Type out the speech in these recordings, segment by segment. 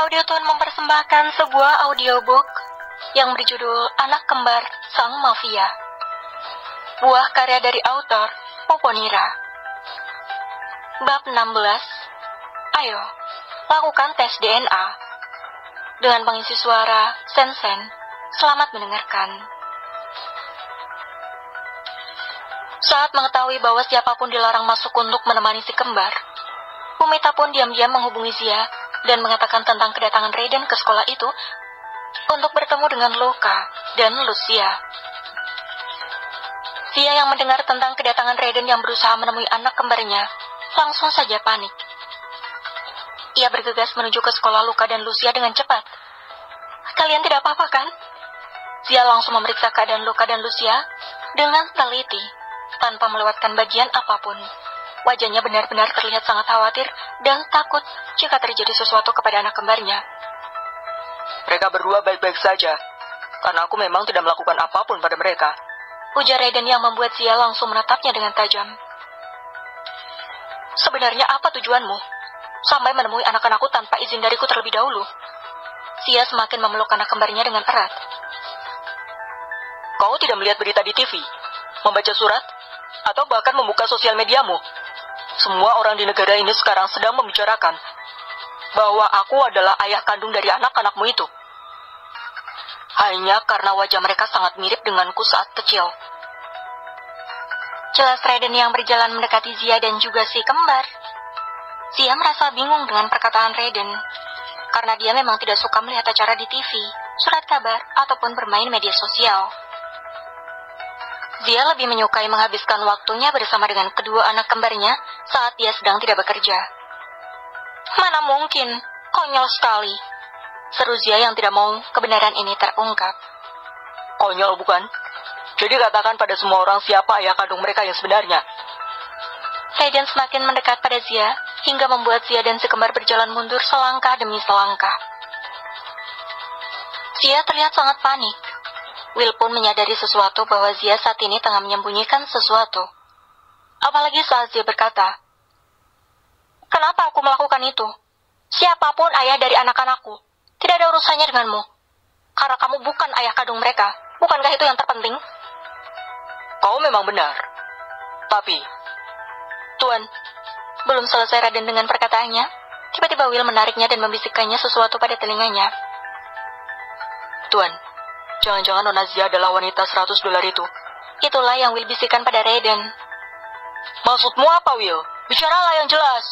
Audiotune mempersembahkan sebuah audiobook yang berjudul Anak Kembar Sang Mafia. Buah karya dari autor Poponira. Bab 16. Ayo, lakukan tes DNA. Dengan pengisi suara Sensen. Selamat mendengarkan. Saat mengetahui bahwa siapapun dilarang masuk untuk menemani si kembar, Fumita pun diam-diam menghubungi Zia dan mengatakan tentang kedatangan Raiden ke sekolah itu untuk bertemu dengan Luka dan Lucia. Zia yang mendengar tentang kedatangan Raiden yang berusaha menemui anak kembarnya langsung saja panik. Ia bergegas menuju ke sekolah Luka dan Lucia dengan cepat. Kalian tidak apa-apa kan? Zia langsung memeriksa keadaan Luka dan Lucia dengan teliti tanpa melewatkan bagian apapun. Wajahnya benar-benar terlihat sangat khawatir dan takut jika terjadi sesuatu kepada anak kembarnya. Mereka berdua baik-baik saja, karena aku memang tidak melakukan apapun pada mereka, ujar Raiden yang membuat Zia langsung menatapnya dengan tajam. Sebenarnya apa tujuanmu? Sampai menemui anak-anakku tanpa izin dariku terlebih dahulu. Zia semakin memeluk anak kembarnya dengan erat. Kau tidak melihat berita di TV, membaca surat, atau bahkan membuka sosial mediamu? Semua orang di negara ini sekarang sedang membicarakan bahwa aku adalah ayah kandung dari anak-anakmu itu. Hanya karena wajah mereka sangat mirip denganku saat kecil. Jelas Raiden yang berjalan mendekati Zia dan juga si kembar. Zia merasa bingung dengan perkataan Raiden, karena dia memang tidak suka melihat acara di TV, surat kabar, ataupun bermain media sosial. Zia lebih menyukai menghabiskan waktunya bersama dengan kedua anak kembarnya saat dia sedang tidak bekerja. Mana mungkin, konyol sekali, seru Zia yang tidak mau kebenaran ini terungkap. Konyol bukan? Jadi katakan pada semua orang siapa ayah kandung mereka yang sebenarnya. Raiden semakin mendekat pada Zia hingga membuat Zia dan si kembar berjalan mundur selangkah demi selangkah. Zia terlihat sangat panik. Will pun menyadari sesuatu bahwa Zia saat ini tengah menyembunyikan sesuatu. Apalagi saat Zia berkata, "Kenapa aku melakukan itu? Siapapun ayah dari anak-anakku, tidak ada urusannya denganmu. Karena kamu bukan ayah kandung mereka. Bukankah itu yang terpenting?" Kau memang benar. Tapi, Tuan, belum selesai Raiden dengan perkataannya, tiba-tiba Will menariknya dan membisikkannya sesuatu pada telinganya. Tuan, jangan-jangan Nona Zia adalah wanita $100 itu. Itulah yang Will bisikan pada Raiden. Maksudmu apa, Will? Bicaralah yang jelas.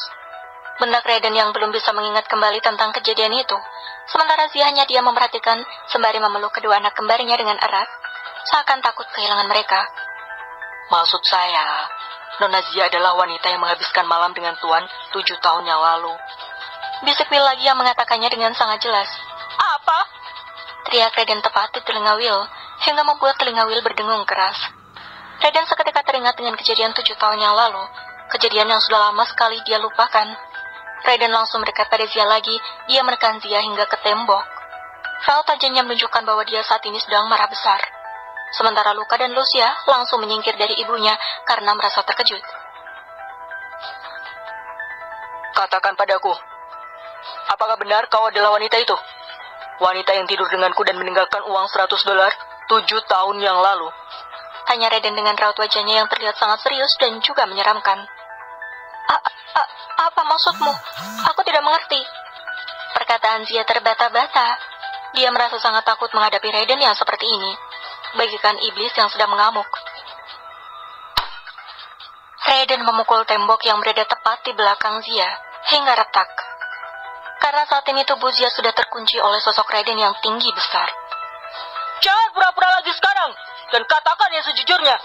Bendak Raiden yang belum bisa mengingat kembali tentang kejadian itu. Sementara Zia hanya diam memperhatikan sembari memeluk kedua anak kembarnya dengan erat, seakan takut kehilangan mereka. Maksud saya, Nona Zia adalah wanita yang menghabiskan malam dengan Tuan 7 tahun yang lalu. Bisik Will lagi yang mengatakannya dengan sangat jelas. Apa? Teriak Raiden tepat di telinga Will, hingga membuat telinga Will berdengung keras. Raiden seketika teringat dengan kejadian 7 tahun yang lalu, kejadian yang sudah lama sekali dia lupakan. Raiden langsung mendekat pada Zia lagi, dia menekan Zia hingga ke tembok. Raut tajamnya menunjukkan bahwa dia saat ini sedang marah besar. Sementara Luka dan Lucia langsung menyingkir dari ibunya karena merasa terkejut. Katakan padaku, apakah benar kau adalah wanita itu? Wanita yang tidur denganku dan meninggalkan uang $100 7 tahun yang lalu. Tanya Raiden dengan raut wajahnya yang terlihat sangat serius dan juga menyeramkan. Apa maksudmu? Aku tidak mengerti. Perkataan Zia terbata-bata. Dia merasa sangat takut menghadapi Raiden yang seperti ini, bagikan iblis yang sedang mengamuk. Raiden memukul tembok yang berada tepat di belakang Zia hingga retak. Karena saat ini tubuh Zia sudah terkunci oleh sosok Raiden yang tinggi besar. Jangan pura-pura lagi sekarang, dan katakan yang sejujurnya.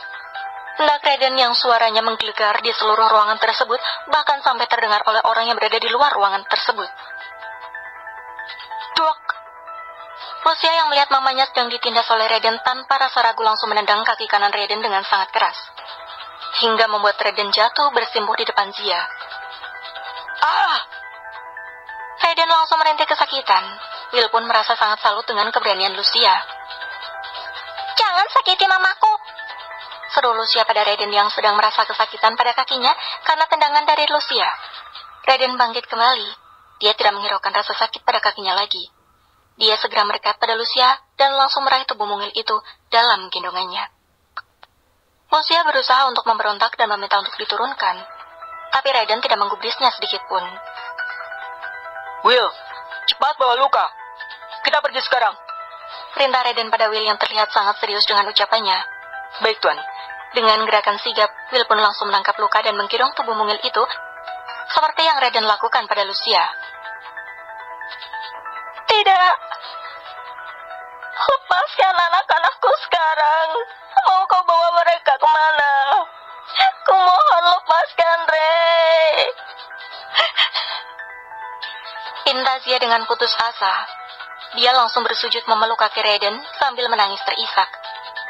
Hendak Raiden yang suaranya menggelegar di seluruh ruangan tersebut, bahkan sampai terdengar oleh orang yang berada di luar ruangan tersebut. Duak! Lucia yang melihat mamanya sedang ditindas oleh Raiden tanpa rasa ragu langsung menendang kaki kanan Raiden dengan sangat keras, hingga membuat Raiden jatuh bersimpuh di depan Zia. Ah! Raiden langsung merintih kesakitan. Will pun merasa sangat salut dengan keberanian Lucia. Jangan sakiti mamaku, seru Lucia pada Raiden yang sedang merasa kesakitan pada kakinya karena tendangan dari Lucia. Raiden bangkit kembali. Dia tidak menghiraukan rasa sakit pada kakinya lagi. Dia segera mendekat pada Lucia dan langsung meraih tubuh mungil itu dalam gendongannya. Lucia berusaha untuk memberontak dan meminta untuk diturunkan, tapi Raiden tidak menggubrisnya sedikit pun. Will, cepat bawa Luka. Kita pergi sekarang. Perintah Raiden pada Will yang terlihat sangat serius dengan ucapannya. Baik, Tuan. Dengan gerakan sigap, Will pun langsung menangkap Luka dan menggendong tubuh mungil itu, seperti yang Raiden lakukan pada Lucia. Tidak. Lepaskan anak-anakku sekarang. Mau kau bawa mereka kemana? Kumohon lepaskan, Rey. Pinta Zia dengan putus asa. Dia langsung bersujud memeluk kaki Raiden sambil menangis terisak,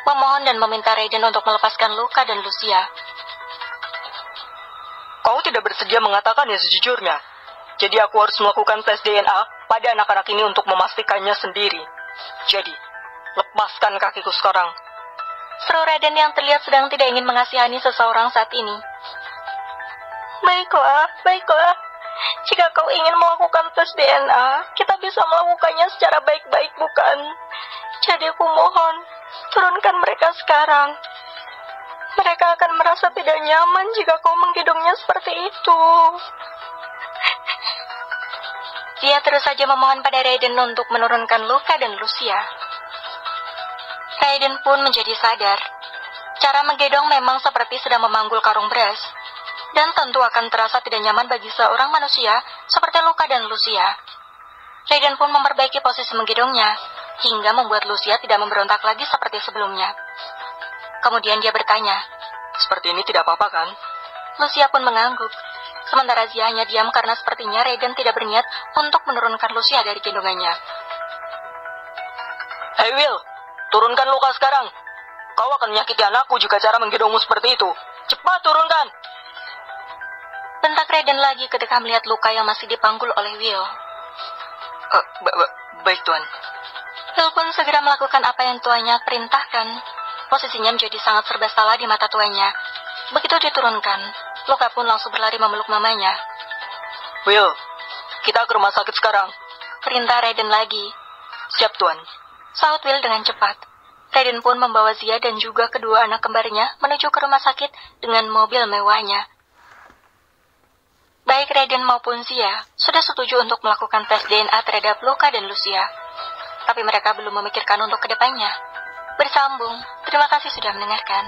memohon dan meminta Raiden untuk melepaskan Luka dan Lucia. Kau tidak bersedia mengatakannya sejujurnya. Jadi aku harus melakukan tes DNA pada anak-anak ini untuk memastikannya sendiri. Jadi, lepaskan kakiku sekarang. Seru Raiden yang terlihat sedang tidak ingin mengasihani seseorang saat ini. Baiklah, baiklah. Jika kau ingin melakukan tes DNA, kita bisa melakukannya secara baik-baik, bukan? Jadi aku mohon, turunkan mereka sekarang. Mereka akan merasa tidak nyaman jika kau menggendongnya seperti itu. Dia terus saja memohon pada Raiden untuk menurunkan Luka dan Lucia. Raiden pun menjadi sadar. Cara menggendong memang seperti sedang memanggul karung beras. Dan tentu akan terasa tidak nyaman bagi seorang manusia seperti Luka dan Lucia. Raiden pun memperbaiki posisi menggendongnya, hingga membuat Lucia tidak memberontak lagi seperti sebelumnya. Kemudian dia bertanya, seperti ini tidak apa-apa kan? Lucia pun mengangguk. Sementara Zia hanya diam karena sepertinya Raiden tidak berniat untuk menurunkan Lucia dari gendongannya. Hey Will, turunkan Luka sekarang. Kau akan menyakiti anakku jika cara menggendongmu seperti itu. Cepat turunkan. Bentak Raiden lagi ketika melihat Luka yang masih dipanggul oleh Will. Baik, Tuan. Will pun segera melakukan apa yang tuannya perintahkan. Posisinya menjadi sangat serba salah di mata tuannya. Begitu diturunkan, Luka pun langsung berlari memeluk mamanya. Will, kita ke rumah sakit sekarang. Perintah Raiden lagi. Siap, Tuan. Sahut Will dengan cepat. Raiden pun membawa Zia dan juga kedua anak kembarnya menuju ke rumah sakit dengan mobil mewahnya. Baik Raiden maupun Zia sudah setuju untuk melakukan tes DNA terhadap Luka dan Lucia. Tapi mereka belum memikirkan untuk kedepannya. Bersambung, terima kasih sudah mendengarkan.